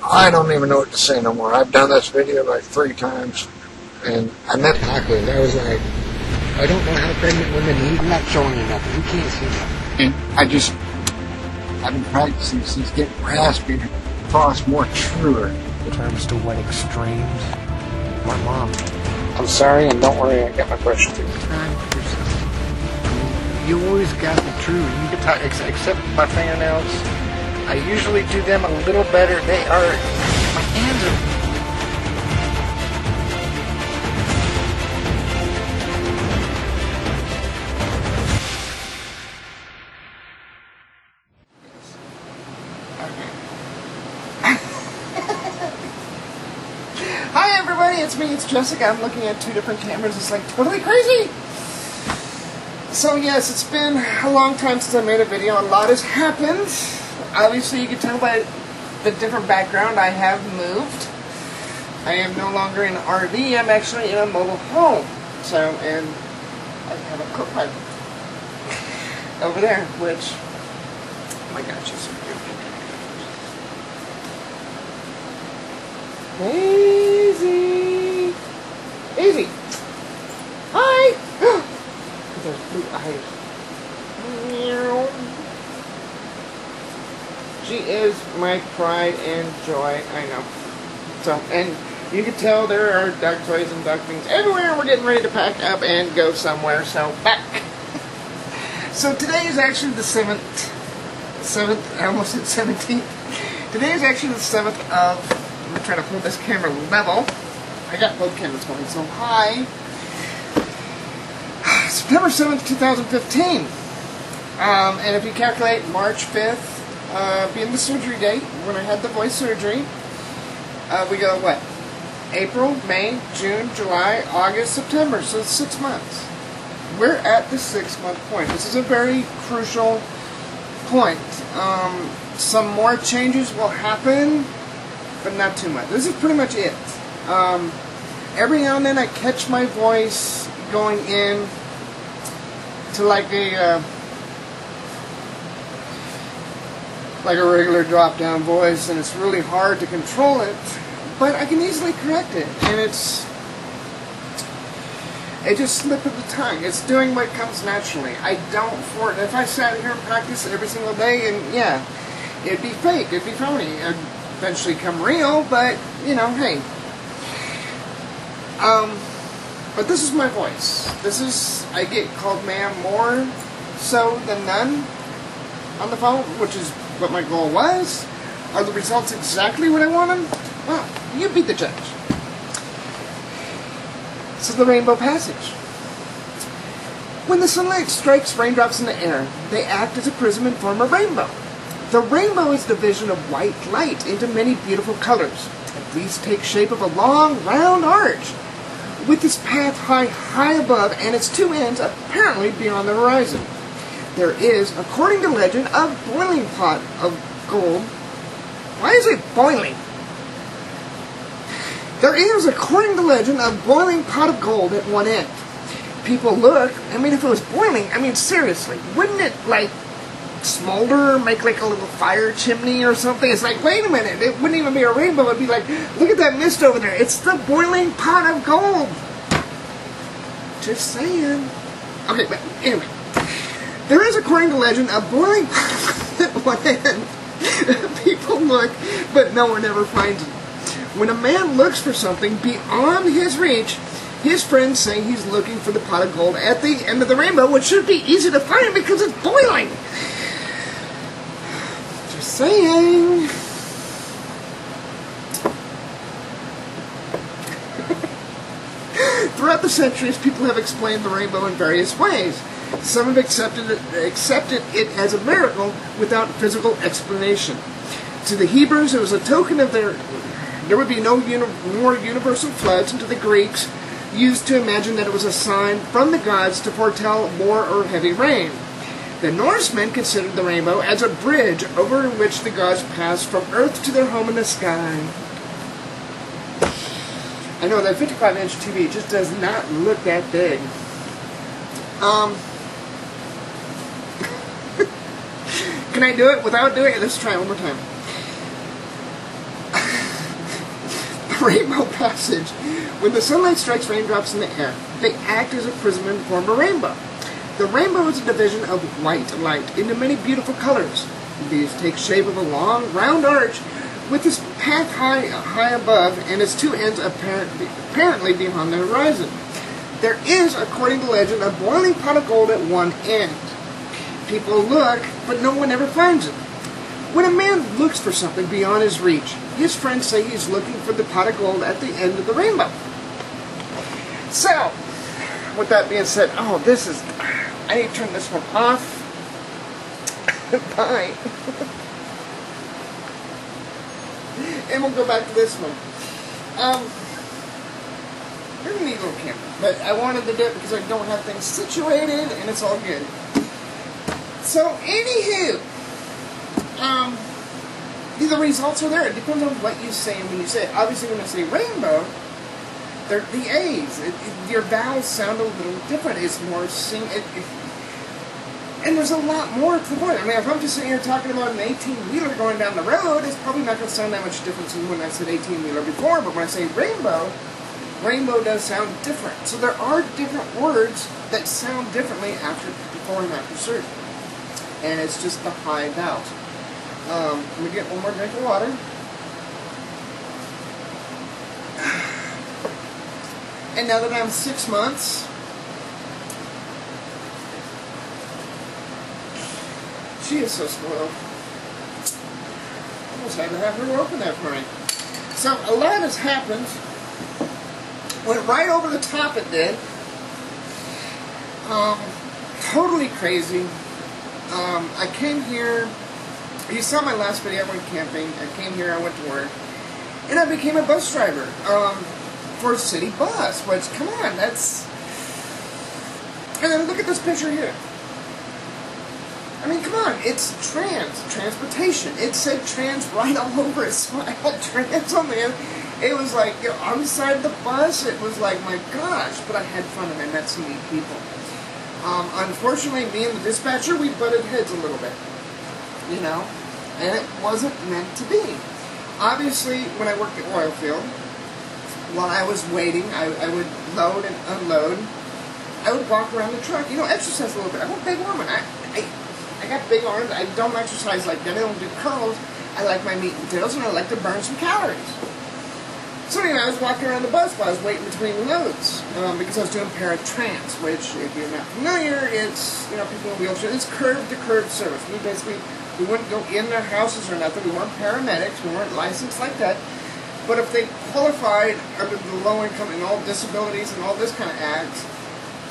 I don't even know what to say no more. I've done this video like 3 times, and I met awkward. I was like, I don't know how pregnant women eat. I'm not showing you nothing. You can't see that. And I've been practicing since getting raspy, across more truer. In terms to what extremes, my mom. I'm sorry, and don't worry, I got my brush too. Time for yourself. You always got the truth. You can talk, except my fingernails. I usually do them a little better. They are, my hands are. Hi everybody, it's me, it's Jessica. I'm looking at 2 different cameras. It's like totally crazy. So yes, it's been a long time since I made a video. A lot has happened. Obviously you can tell by the different background I have moved. I am no longer in an RV, I'm actually in a mobile home. So, and I have a cook pipe over there, which, oh my gosh, she's so cute. Easy. Easy. Hi. There's blue eyes. She is my pride and joy. I know. So, and you can tell there are duck toys and duck things everywhere. We're getting ready to pack up and go somewhere. So back. So today is actually the 7th. I almost said 17th. Today is actually the 7th of. I'm going to try to hold this camera level. I got both cameras going, so hi. September 7th, 2015. And if you calculate March 5th, being the surgery date, when I had the voice surgery, we go, what? April, May, June, July, August, September. So it's 6 months. We're at the 6-month point. This is a very crucial point. Some more changes will happen, but not too much. This is pretty much it. Every now and then I catch my voice going in to like a regular drop-down voice, and it's really hard to control it, but I can easily correct it, and it just slipped of the tongue. It's doing what comes naturally. I don't if I sat here and practiced every single day, and yeah, it'd be fake, it'd be phony. It'd eventually come real, but, you know, hey. But this is my voice. I get called ma'am more so than none on the phone, which is what my goal was. Are the results exactly what I wanted? Well, you be the judge. So the rainbow passage. When the sunlight strikes raindrops in the air, they act as a prism and form a rainbow. The rainbow is the division of white light into many beautiful colors. These take shape of a long, round arch, with its path high above and its 2 ends apparently beyond the horizon. There is, according to legend, a boiling pot of gold. Why is it boiling? There is, according to legend, a boiling pot of gold at one end. People look, I mean, if it was boiling, I mean, seriously, wouldn't it, like, smolder, make like a little fire chimney or something? It's like, wait a minute, it wouldn't even be a rainbow. It'd be like, look at that mist over there. It's the boiling pot of gold. Just saying. Okay, but anyway, there is, according to legend, a boiling pot at one end. People look, but no one ever finds it. When a man looks for something beyond his reach, his friends say he's looking for the pot of gold at the end of the rainbow, which should be easy to find because it's boiling. Just saying. Throughout the centuries, people have explained the rainbow in various ways. Some have accepted it as a miracle without physical explanation. To the Hebrews, it was a token of there would be no more universal floods, and to the Greeks, used to imagine that it was a sign from the gods to foretell more or heavy rain. The Norsemen considered the rainbow as a bridge over which the gods passed from Earth to their home in the sky. I know that 55-inch TV just does not look that big. Can I do it without doing it? Let's try it one more time. rainbow passage. When the sunlight strikes raindrops in the air, they act as a prism and form a rainbow. The rainbow is a division of white light into many beautiful colors. These take shape of a long, round arch with its path high above and its two ends apparently beyond the horizon. There is, according to legend, a boiling pot of gold at one end. People look, but no one ever finds it. When a man looks for something beyond his reach, his friends say he's looking for the pot of gold at the end of the rainbow. So, with that being said, I need to turn this one off. Bye. And we'll go back to this one. It's a neat little camera, but I wanted to do it because I don't have things situated, and it's all good. So, anywho, the results are there. It depends on what you say and when you say it. Obviously, when I say rainbow, they're the A's. Your vowels sound a little different. It's more and there's a lot more to the point. I mean, if I'm just sitting here talking about an 18-wheeler going down the road, it's probably not going to sound that much different than when I said 18-wheeler before. But when I say rainbow, rainbow does sound different. So there are different words that sound differently before and after surgery. And it's just the high vowels. Let me get one more drink of water. And now that I'm 6 months, she is so spoiled. Almost had to have her open that for me. So a lot has happened. Went right over the top, it did. Totally crazy. I came here. You saw my last video. I went camping. I came here. I went to work, and I became a bus driver for a city bus. Which, come on, that's. And then look at this picture here. I mean, come on, it's transportation. It said trans right all over it, so I had trans on there. It was like, on the side of the bus, it was like, my gosh, but I had fun and I met some neat people. Unfortunately, me and the dispatcher, we butted heads a little bit, and it wasn't meant to be. Obviously, when I worked at oil field, while I was waiting, I would load and unload. I would walk around the truck, exercise a little bit. I'm a big woman. I got big arms. I don't exercise like that. I don't do curls. I like my meat and potatoes, and I like to burn some calories. So anyway, I was walking around the bus while I was waiting between loads because I was doing paratrans, which, if you're not familiar, it's people in wheelchairs. It's curb-to-curb service. We wouldn't go in their houses or nothing. We weren't paramedics. We weren't licensed like that. But if they qualified under the low income and all disabilities and all this kind of acts,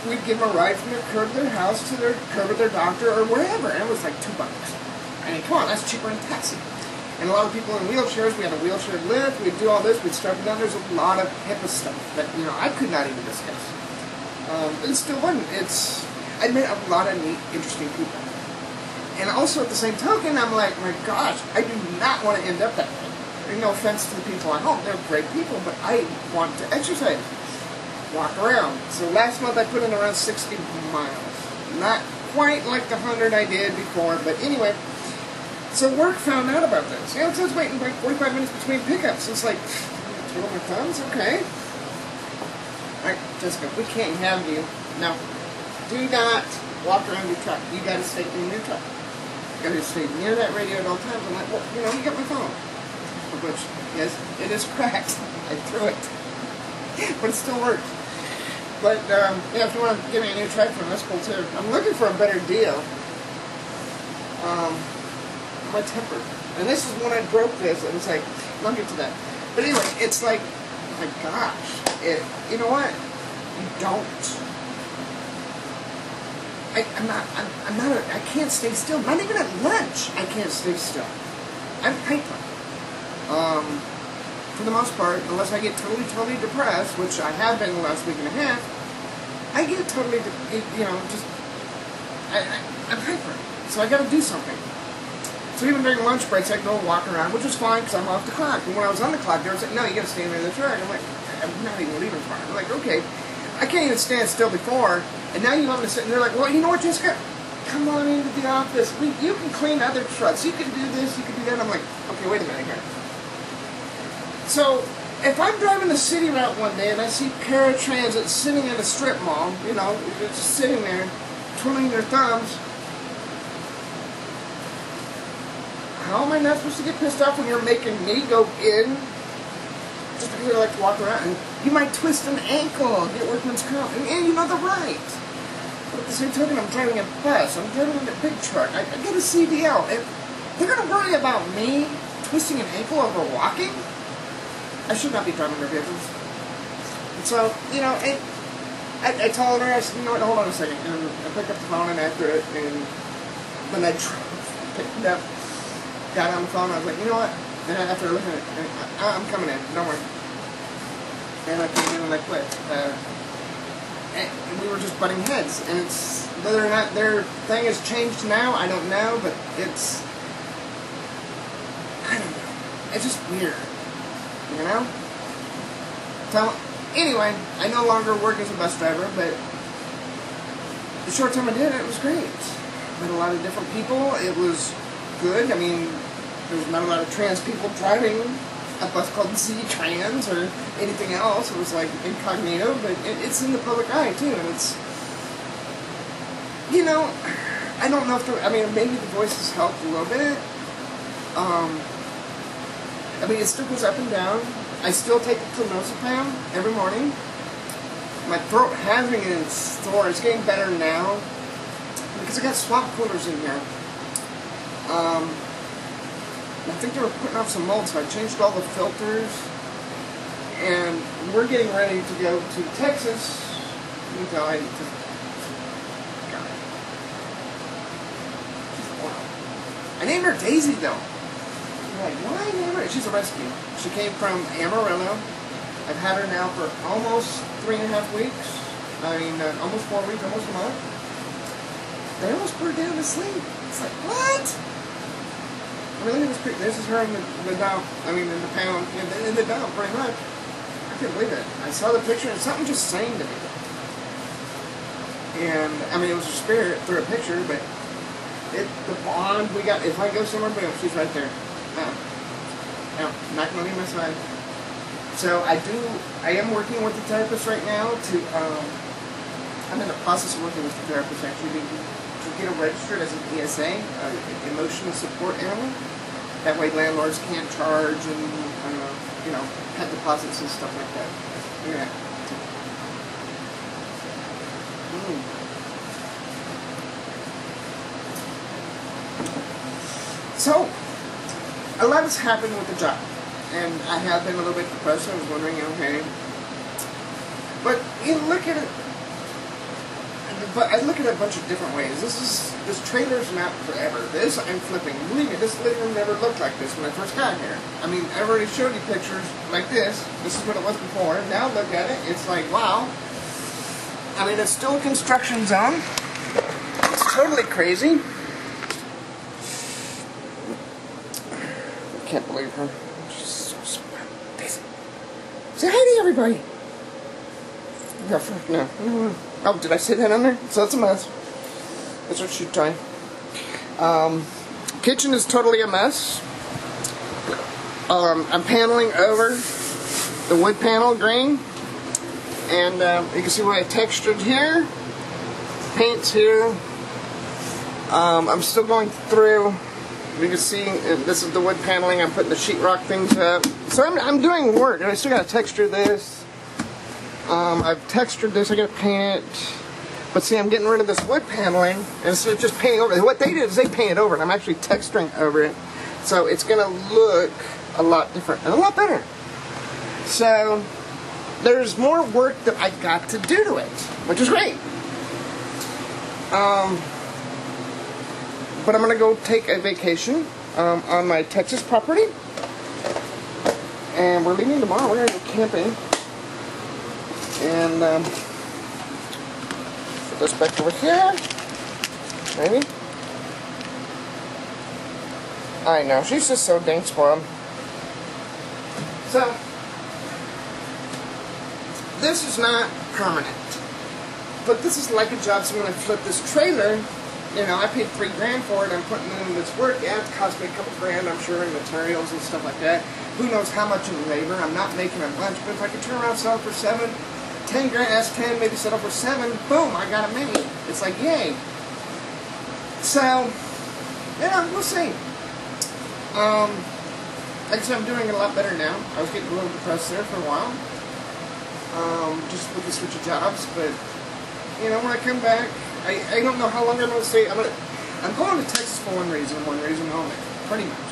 we'd give them a ride from their curb to their house to their curb at their doctor or wherever, and it was like $2. I mean, come on, that's cheaper than a taxi. And a lot of people in wheelchairs, we had a wheelchair lift, we'd do all this, we'd strap it down. There's a lot of HIPAA stuff that, I could not even discuss. It still wasn't. I met a lot of neat, interesting people. And also at the same token, I'm like, my gosh, I do not want to end up that way. And no offense to the people at home, they're great people, but I want to exercise, walk around. So last month I put in around 60 miles. Not quite like the 100 I did before, but anyway. So work found out about this. It says waiting like 45 minutes between pickups. It's like, twiddle my thumbs, okay. Alright, Jessica, we can't have you. No. Do not walk around your truck. You gotta stay in your truck. You gotta stay near that radio at all times. I'm like, well, you got my phone. Which, yes, it is cracked. I threw it. But it still works. But, if you want to give me a new track phone, that's cool too. I'm looking for a better deal. My temper. And this is when I broke this, and it's like, I'll get to that. But anyway, it's like, oh my gosh, you know what? You don't. I can't stay still. Not even at lunch, I can't stay still. I'm hyper. For the most part, unless I get totally depressed, which I have been the last week and a half, I get totally, I'm hyper. So I gotta do something. So even during lunch breaks, I go walk around, which is fine because I'm off the clock. And when I was on the clock, they were saying, no, you gotta stand in the truck. I'm like, I'm not even leaving tomorrow. I'm like, okay. I can't even stand still before, and now you want me to sit, and they're like, well, you know what, Jessica? Come on into the office. You can clean other trucks. You can do this, you can do that. I'm like, okay, wait a minute here. So, if I'm driving the city route one day and I see paratransit sitting at a strip mall, you know, they're just sitting there, twiddling their thumbs, how am I not supposed to get pissed off when you're making me go in just because I like to walk around? And you might twist an ankle, get workman's comp, and you know the right. But at the same token, I'm driving a bus, I'm driving a big truck, I get a CDL. If they're going to worry about me twisting an ankle over walking, I should not be driving their vehicles. And so, you know, I told her, I said, you know what, hold on a second. And I picked up the phone and after it, and then I picked it up, got on the phone, I was like, you know what? And after looking at it, I'm coming in, don't worry. And I came in and I quit. And we were just butting heads. And it's, whether or not their thing has changed now, I don't know, but it's, I don't know. It's just weird. You know? So, anyway, I no longer work as a bus driver, but the short time I did it was great. Met a lot of different people. It was good. I mean, there's not a lot of trans people driving a bus called Z-Trans or anything else. It was like incognito, but it's in the public eye too, and it's, you know, I don't know if I mean, maybe the voices helped a little bit. I mean, it still goes up and down. I still take the clonazepam every morning. My throat has been in store. It's getting better now because I got swamp coolers in here. I think they were putting off some mold, so I changed all the filters. And we're getting ready to go to Texas. You can tell I need to. God. I named her Daisy, though. Like, why name her? She's a rescue. She came from Amarillo. I've had her now for almost 3.5 weeks. I mean, almost 4 weeks, almost a month. They almost put her down to sleep. It's like, what? I mean, look at this picture. This is her in the dump. I mean, in the pound. In the dump, pretty much. I can't believe it. I saw the picture and something just sang to me. And, I mean, it was a spirit through a picture, but the bond we got, if I go somewhere, boom, she's right there. No, not going to leave my side. So I am working with the therapist right now to, I'm in the process of working with the therapist actually to get her registered as an ESA, emotional support animal. That way landlords can't charge and, you know, pet deposits and stuff like that. Look at that. So, a lot has happened with the job, and I have been a little bit depressed. I was wondering, okay, but you look at it. But I look at it a bunch of different ways. This trailer's not forever. This I'm flipping. Believe me, this living room never looked like this when I first got here. I mean, I already showed you pictures like this. This is what it was before. Now look at it. It's like, wow. I mean, it's still a construction zone. It's totally crazy. I can't believe her. She's so smart. Say hi to everybody. No. Oh, did I say that on there? So that's a mess. That's what she's trying. Kitchen is totally a mess. I'm paneling over the wood panel grain. And you can see where I textured here. Paint's here. I'm still going through. You can see this is the wood paneling. I'm putting the sheetrock things up. So I'm doing work. And I still got to texture this. I've textured this. I got to paint it. But see, I'm getting rid of this wood paneling. And instead of just painting over it, what they did is they painted over it. I'm actually texturing over it. So it's going to look a lot different and a lot better. So there's more work that I got to do to it, which is great. But I'm going to go take a vacation on my Texas property. And we're leaving tomorrow. We're going to go camping. And put this back over here. Maybe. I know. She's just so dang spoiled. So, this is not permanent. But this is like a job, so when I flip this trailer, you know, I paid $3 grand for it. I'm putting in this work. Yeah, it cost me a couple grand, I'm sure, in materials and stuff like that. Who knows how much in labor? I'm not making a bunch, but if I could turn around and sell it for 7, 10 grand, that's 10, maybe sell it for 7, boom, I got a made. It's like, yay. So, yeah, we'll see. Like I said, I'm doing it a lot better now. I was getting a little depressed there for a while. Just with the switch of jobs, but, you know, when I come back, I don't know how long I'm going to stay. I'm going to Texas for one reason only, pretty much.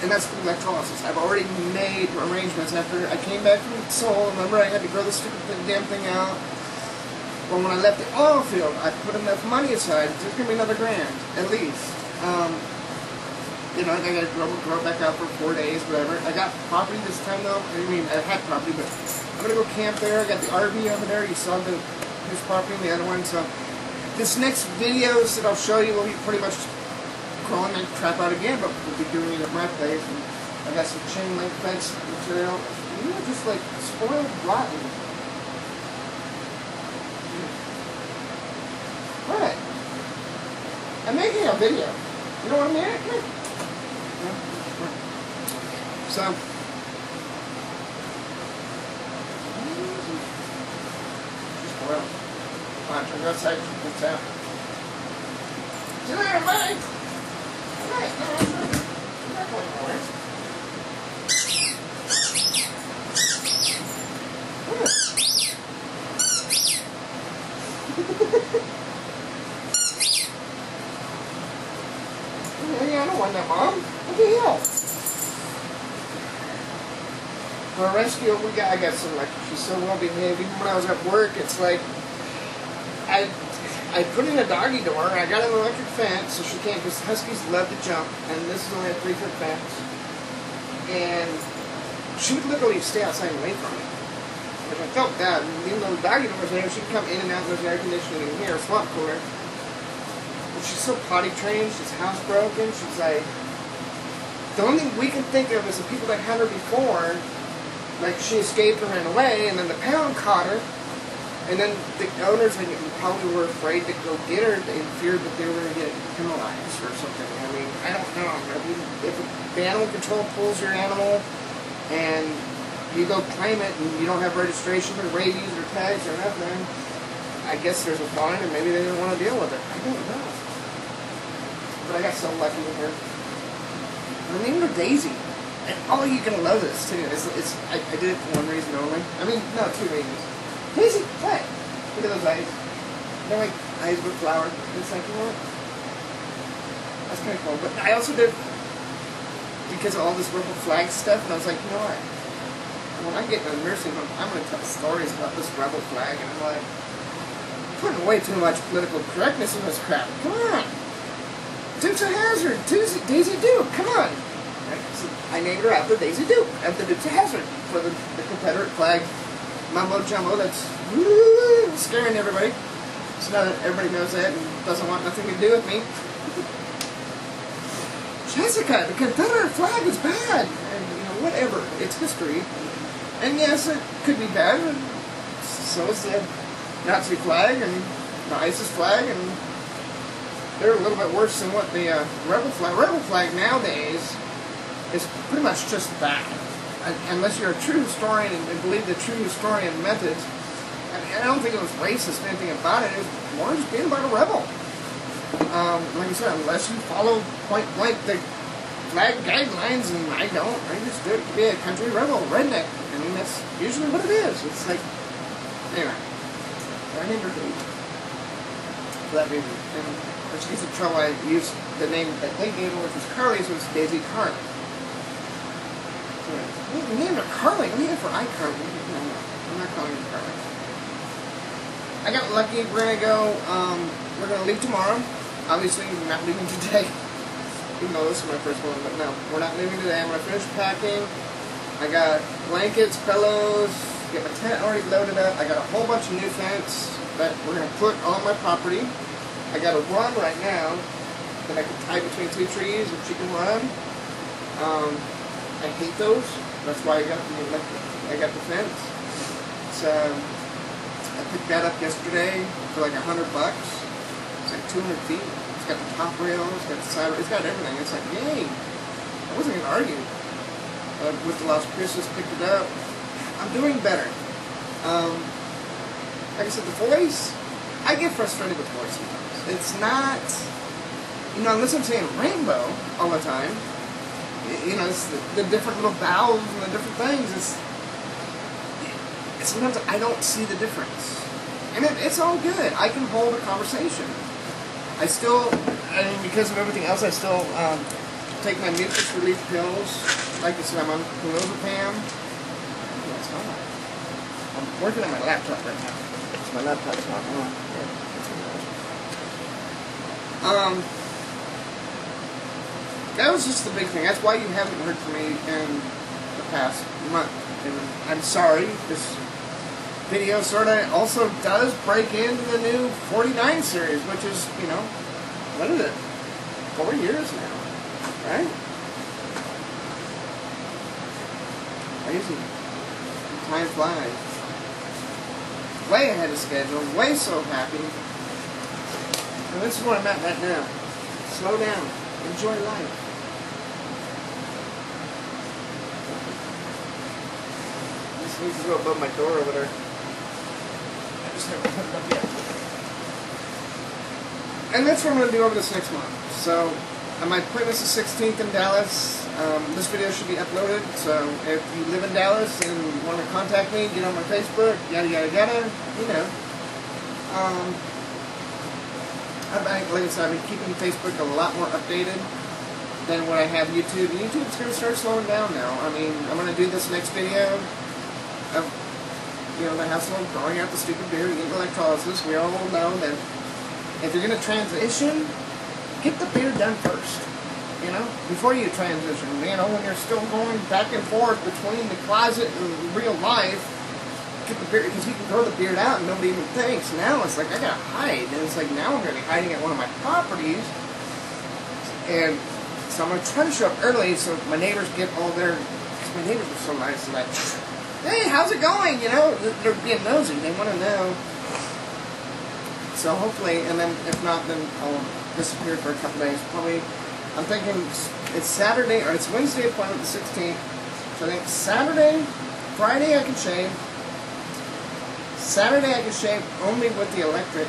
And that's for electrolysis. I've already made arrangements after I came back from Seoul. Remember, I had to grow this stupid damn thing out. Well, when I left the oil field, I put enough money aside. There's going to be another $1,000, at least. You know, I got to grow back out for 4 days, whatever. I got property this time, though. I mean, I had property, but I'm going to go camp there. I got the RV over there. You saw his property and the other one. So this next videos that I'll show you will be pretty much growing that crap out again, but we'll be doing it at my place. And I got some chain link fence material. You know, just like spoiled rotten. What? I'm making a video. You know what I mean? Come here. So, just boil. Come on, turn go outside. What's out? See you later, buddy. Alright, I'm not going nowhere. Yeah, I don't want that, Mom. What the hell? For a rescue, I got some, like, she's so well behaved. Even when I was at work, it's like, I put in a doggy door, and I got an electric fence, so she can't, because huskies love to jump, and this is only a 3-foot fence. And she would literally stay outside and wait for me. Which I felt bad. And even though the doggy door was there, she'd come in and out, and there's air conditioning in here, swamp cooler. But she's so potty trained, she's housebroken, she's like, the only thing we can think of is the people that had her before. Like, she escaped and ran away, and then the pound caught her, and then the owners probably were afraid to go get her. They feared that they were going to get penalized or something. I mean, I don't know. I mean, if the animal control pulls your animal, and you go claim it, and you don't have registration or rabies or tags or nothing, I guess there's a fine, and maybe they didn't want to deal with it. I don't know. But I got so lucky with her. I named her Daisy. And oh, you're gonna love this too. I did it for one reason only. I mean, no, 2 reasons. Daisy, what? Look at those eyes. They're like eyes with flower. It's like, you know what? That's kind of cool. But I also did because of all this rebel flag stuff, and I was like, you know what? When I get in a nursing home, I'm gonna tell stories about this rebel flag, and I'm like, putting way too much political correctness in this crap. Come on. Duke's a Hazard. Daisy Duke. Come on. So I named her after Daisy Duke, after Duke's a Hazard, for the Confederate flag mumbo jumbo that's scaring everybody. So now that everybody knows that and doesn't want nothing to do with me. Jessica, the Confederate flag is bad. And, you know, whatever. It's history. And yes, it could be bad. And so is the Nazi flag and the ISIS flag, and they're a little bit worse than what the rebel flag. Rebel flag nowadays is pretty much just that. Unless you're a true historian and believe the true historian methods. I don't think it was racist or anything about it. It was more just being about a rebel. Like I said, unless you follow point blank the flag guidelines, and I don't. I just do it to be a country rebel, redneck. I mean, that's usually what it is. It's like, anyway. I named her Daisy for that reason. And when she gets in trouble, I use the name that they gave her, which was Carly, so it's Daisy Carly. We named her Carly. We named her for iCarly. No, I'm not calling her Carly. I got lucky. We're gonna go. We're gonna leave tomorrow. Obviously, we're not leaving today. Even though this is my first one, but no, we're not leaving today. I'm gonna finish packing. I got blankets, pillows. Get my tent already loaded up. I got a whole bunch of new fence that we're gonna put on my property. I got a run right now that I can tie between 2 trees and she can run. I hate those. That's why I got the fence. So I picked that up yesterday for like $100. 200 feet. It's got the top rail, it's got the side rail, it's got everything. It's like, yay! I wasn't going to argue. With the Las Cruces, picked it up. I'm doing better. Like I said, the voice, I get frustrated with voice sometimes. It's not, unless I'm saying rainbow all the time, it's the different little vowels and the different things. Sometimes I don't see the difference. And it's all good. I can hold a conversation. Because of everything else, I still take my mucus relief pills. Like I said, I'm on clozapam. That's hot. I'm working on my laptop right now. So my laptop's not on. Yeah, that was just the big thing. That's why you haven't heard from me in the past month. And I'm sorry. This video sort of also does break into the new 49 series, which is, what is it? 4 years now, right? Crazy. Time flies. Way ahead of schedule. Way so happy. And this is where I'm at right now. Slow down. Enjoy life. This needs to go above my door over there. I just haven't put it up yet. And that's what I'm going to do over this next month. So, my appointment's the 16th in Dallas. This video should be uploaded, so if you live in Dallas and want to contact me, get on my Facebook, yada yada yada, like I said, I've been keeping Facebook a lot more updated than what I have YouTube. YouTube's going to start slowing down now. I'm going to do this next video of, the hassle of growing out the stupid beard and getting electrolysis. We all know that if you're going to transition, get the beard done first. Before you transition, when you're still going back and forth between the closet and real life, get the beard, because you can grow the beard out and nobody even thinks. Now it's like, I gotta hide, and it's like, now I'm gonna be hiding at one of my properties, and so I'm gonna try to show up early so my neighbors get all their, because my neighbors are so nice, and like, hey, how's it going? They're being nosy, they want to know. So hopefully, and then if not, then I'll disappear for a couple days, probably. I'm thinking it's Saturday, or it's Wednesday appointment, the 16th. So I think Saturday, Friday I can shave. Saturday I can shave only with the electric.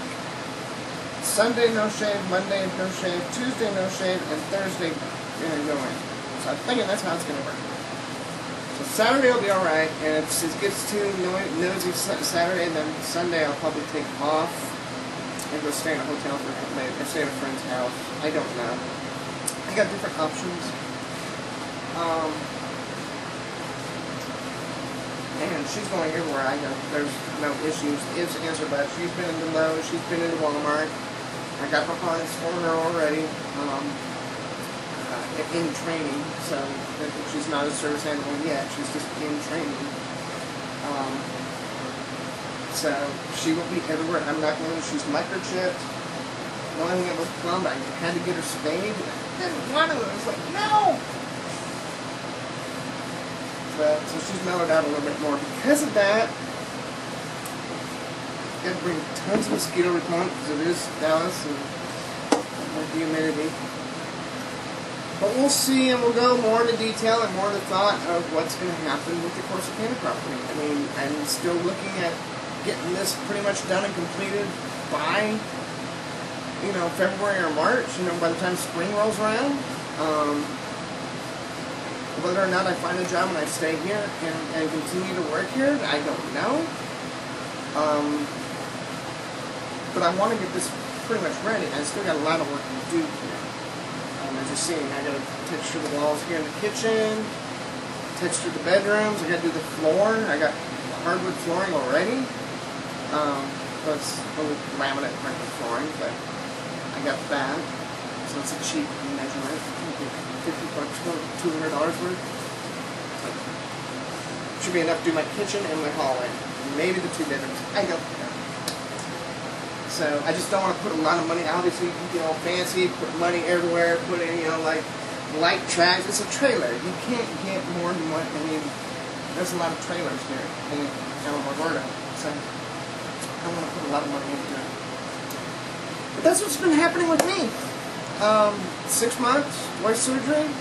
Sunday no shave, Monday no shave, Tuesday no shave, and Thursday go in. So I'm thinking that's how it's going to work. So Saturday will be alright, and if it gets too nosy Saturday, then Sunday I'll probably take off and go stay in a hotel for a couple days, or stay at a friend's house. I don't know. I got different options. And she's going everywhere I go. There's no issues. Ifs, ands, or buts. She's been into Lowe's. She's been into Walmart. I got my clients for her already. In training. So she's not a service animal yet. She's just in training. So she will be everywhere. I'm not going to. She's microchipped. The only thing that was plumb, I had to get her spayed. I didn't want to. I was like, no! So she's mellowed out a little bit more. Because of that, got to bring tons of mosquito repellent because it is Dallas and the humidity. But we'll see, and we'll go more into detail and more into thought of what's going to happen with the Corsicana property. I'm still looking at getting this pretty much done and completed by February or March, by the time spring rolls around. Whether or not I find a job and I stay here and continue to work here, I don't know. But I want to get this pretty much ready. I still got a lot of work to do here. As you're seeing, I got to texture the walls here in the kitchen, texture the bedrooms, I got to do the floor. I got hardwood flooring already. That's only laminate hardwood flooring, but I got that, so it's a cheap measurement. $50, $200 worth. Should be enough to do my kitchen and my hallway. Maybe the 2 bedrooms. I don't know. So I just don't want to put a lot of money. Obviously, you can get all fancy, put money everywhere, put in, like light tracks. It's a trailer. You can't get more than what, there's a lot of trailers here in Alberta. So I don't want to put a lot of money into it. But that's what's been happening with me. 6 months, voice surgery.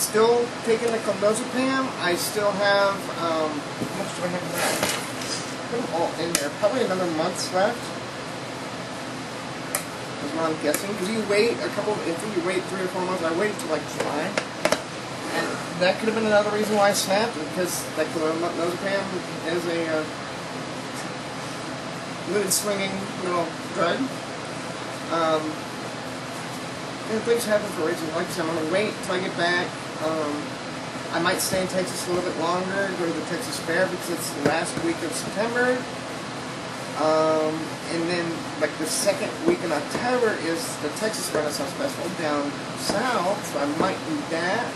Still taking the clonazepam. I still have, how much do I have left? Put them all in there. Probably another month's left. That's what I'm guessing. Because you wait if you wait 3 or 4 months, I waited till like July. And that could have been another reason why I snapped, because that clonazepam is a mood-swinging little drug. And things happen for reasons. Like I said, I'm going to wait till I get back. I might stay in Texas a little bit longer, go to the Texas Fair because it's the last week of September. And then, like, the second week in October is the Texas Renaissance Festival down south, so I might do that.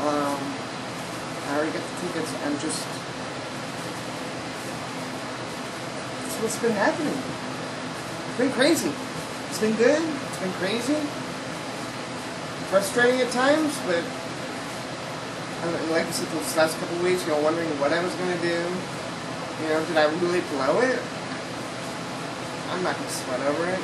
I already got the tickets. I'm just... That's what's been happening. It's been crazy. It's been good. It's been crazy. Frustrating at times, but like I said, this last couple of weeks, wondering what I was going to do. Did I really blow it? I'm not going to sweat over it.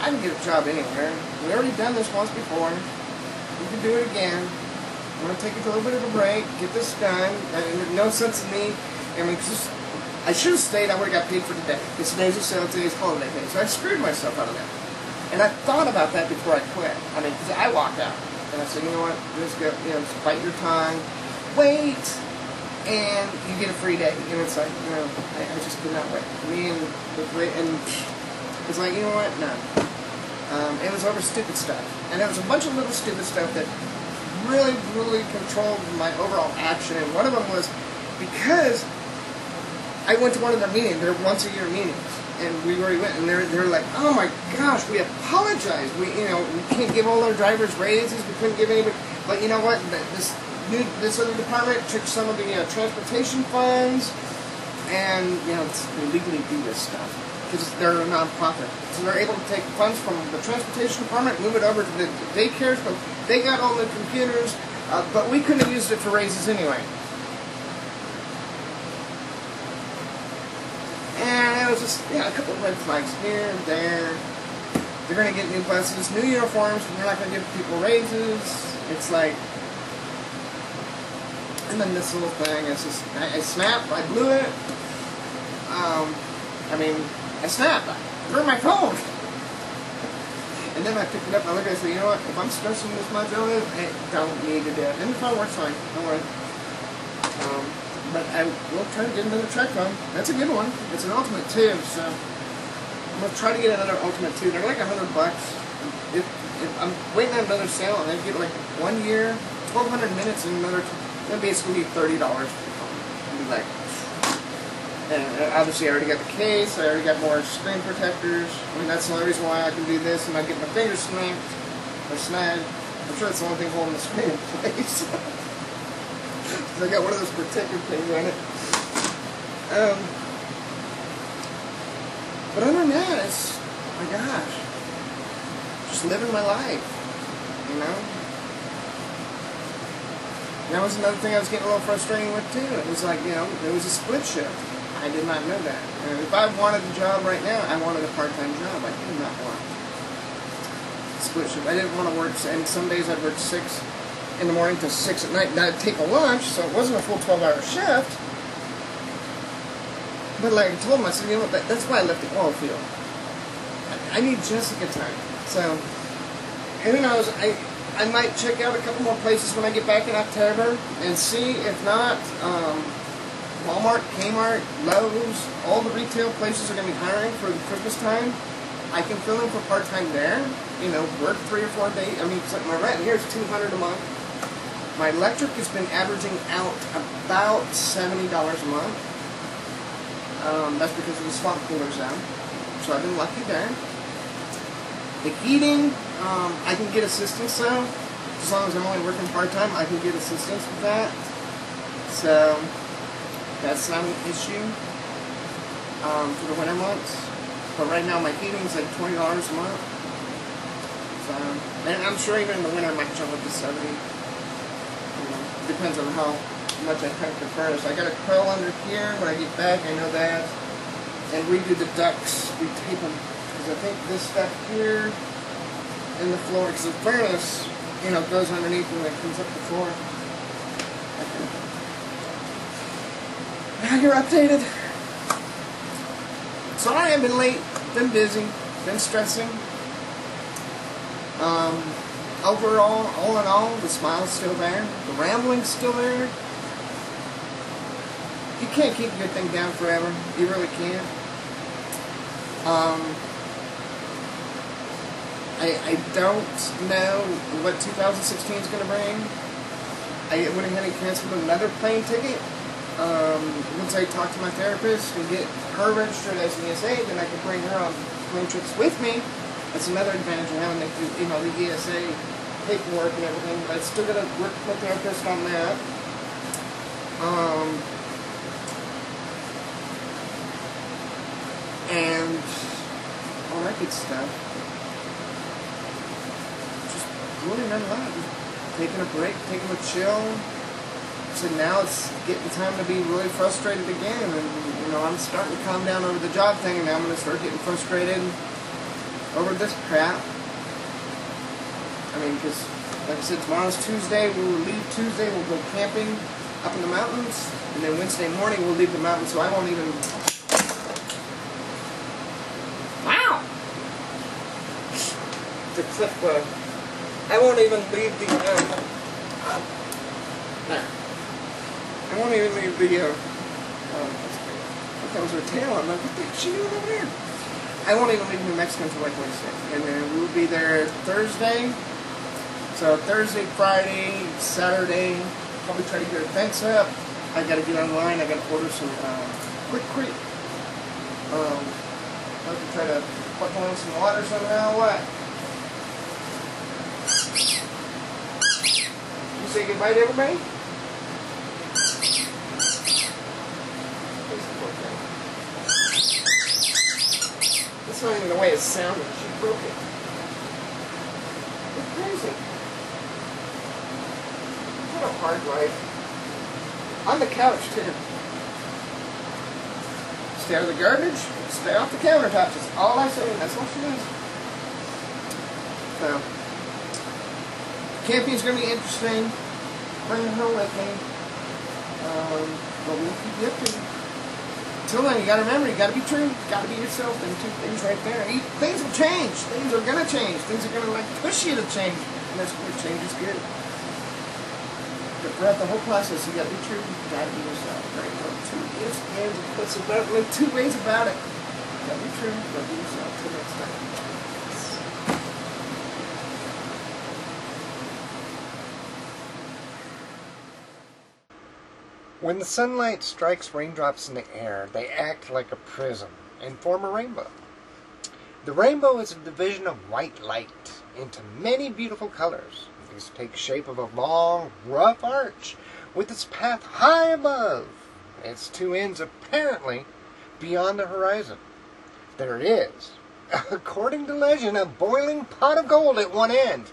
I can get a job anywhere. We've already done this once before. We can do it again. I'm going to take a little bit of a break, get this done. There's no sense in me. I should have stayed. I would have got paid for today. Today's a sale. Today's holiday pay. So I screwed myself out of that. And I thought about that before I quit. Because I walked out. And I said, you know what? Just go, just bite your tongue. Wait. And you get a free day. It's like, I just could not wait. And it's like, you know what? No. It was over stupid stuff. And it was a bunch of little stupid stuff that really, really controlled my overall action. And one of them was because I went to one of their meetings, their once-a-year meetings. And we already went, and they're like, oh my gosh, we apologize. We can't give all our drivers raises. We couldn't give anybody. But you know what? This other department took some of the transportation funds, and they legally do this stuff because they're a nonprofit. So they're able to take funds from the transportation department, move it over to the daycare. So they got all the computers, but we couldn't have used it for raises anyway. And it was just, a couple of red flags here and there. They're going to get new buses, new uniforms, and they're not going to give people raises. It's like, and then this little thing, it's just, I snapped, I blew it. I snapped, I threw my phone. And then I picked it up and I looked at it and said, you know what, if I'm stressing this much over it, I don't need to do it. And the phone works fine, don't worry. But I will try to get another track phone. That's a good one. It's an Ultimate too, so I'm going to try to get another Ultimate too. They're like $100. If I'm waiting on another sale and I get like 1 year, 1,200 minutes and another, that'd basically be $30 for the phone. I'd be like, and obviously I already got the case, I already got more screen protectors. That's the only reason why I can do this and I get my fingers snapped or snagged. I'm sure that's the only thing holding the screen in place. I got one of those protective things on it. But other than that, it's, oh my gosh, just living my life, That was another thing I was getting a little frustrated with too. It was like, it was a split shift. I did not know that. And if I wanted a job right now, I wanted a part-time job. I did not want a split shift. I didn't want to work, and some days I'd work 6 in the morning till 6 at night. Now I'd take a lunch, so it wasn't a full 12-hour shift. But like I told him, I said, that's why I left the oil field. I need Jessica time. So, and who knows, I might check out a couple more places when I get back in October and see if not, Walmart, Kmart, Lowe's, all the retail places are going to be hiring for the Christmas time. I can fill in for part-time there, work 3 or 4 days. It's like my rent here is $200 a month. My electric has been averaging out about $70 a month. That's because of the swamp coolers down. So I've been lucky there. The heating, I can get assistance though. As long as I'm only working part-time, I can get assistance with that. So that's not an issue for the winter months. But right now my heating is like $20 a month. So, and I'm sure even in the winter I might jump up to 70. Depends on how much I crank the furnace. I got a curl under here when I get back, I know that. And redo the ducts, we tape them, because Because I think this stuff here in the floor, because the furnace, you know, goes underneath and then comes up the floor. Now you're updated. Sorry I've been late, been busy, been stressing. Overall, all in all, the smile's still there. The rambling's still there. You can't keep a good thing down forever. You really can't. I don't know what 2016 is going to bring. I went ahead and canceled another plane ticket. Once I talk to my therapist and get her registered as an ESA, then I can bring her on plane trips with me. That's another advantage of having the ESA paperwork and everything. But I still got to work with my therapist on that. And all that good stuff. Just really not a lot. Just taking a break, taking a chill. So now it's getting time to be really frustrated again. And, you know, I'm starting to calm down over the job thing, and now I'm going to start getting frustrated over this crap. I mean, because, like I said, tomorrow's Tuesday. We'll leave Tuesday. We'll go camping up in the mountains. And then Wednesday morning, we'll leave the mountains, so I won't even... Wow! The cliff, I won't even leave the, I won't even leave the, I thought that was her tail. I'm like, what the heck is she doing over there? I won't even leave New Mexico until like Wednesday. And then we'll be there Thursday. So Thursday, Friday, Saturday, probably try to get a fence up. I gotta get online. I gotta order some, quick. I'll have to try to put on some water somehow. What? You say goodbye to everybody? That's not even the way it sounded. She broke it. It's crazy. What a hard life. On the couch, too. Stay out of the garbage, stay off the countertops. That's all I say, and that's all she does. So, camping's going to be interesting. Bringing her with me. But we'll keep you updated. Until then, you got to remember, you got to be true. You got to be yourself. Them two things right there. Things will change. Things are going to change. Things are going to like push you to change. And that's good. Change is good. But throughout the whole process, you got to be true. You got to be yourself. Right? No two ifs, ands, and puts about it. No two ways about it. You got to be true. You got to be yourself. Till next time. When the sunlight strikes raindrops in the air, they act like a prism and form a rainbow. The rainbow is a division of white light into many beautiful colors. These take shape of a long, rough arch with its path high above, its two ends apparently beyond the horizon. There is, according to legend, a boiling pot of gold at one end.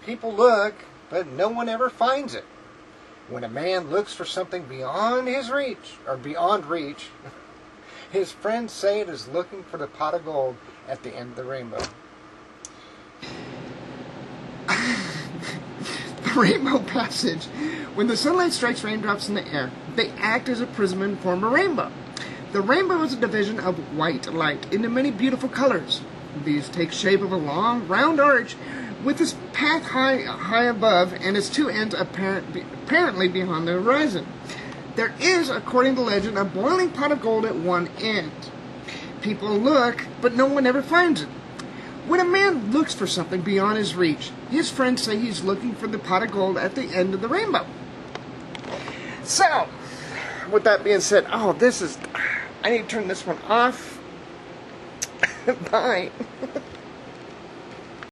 People look, but no one ever finds it. When a man looks for something beyond his reach, or beyond reach, his friends say it is looking for the pot of gold at the end of the rainbow. The rainbow passage. When the sunlight strikes raindrops in the air, they act as a prism and form a rainbow. The rainbow is a division of white light into many beautiful colors. These take shape of a long, round arch with its path high above and its two ends apparently beyond the horizon. There is, according to legend, a boiling pot of gold at one end. People look, but no one ever finds it. When a man looks for something beyond his reach, his friends say he's looking for the pot of gold at the end of the rainbow. So, with that being said, I need to turn this one off. Bye.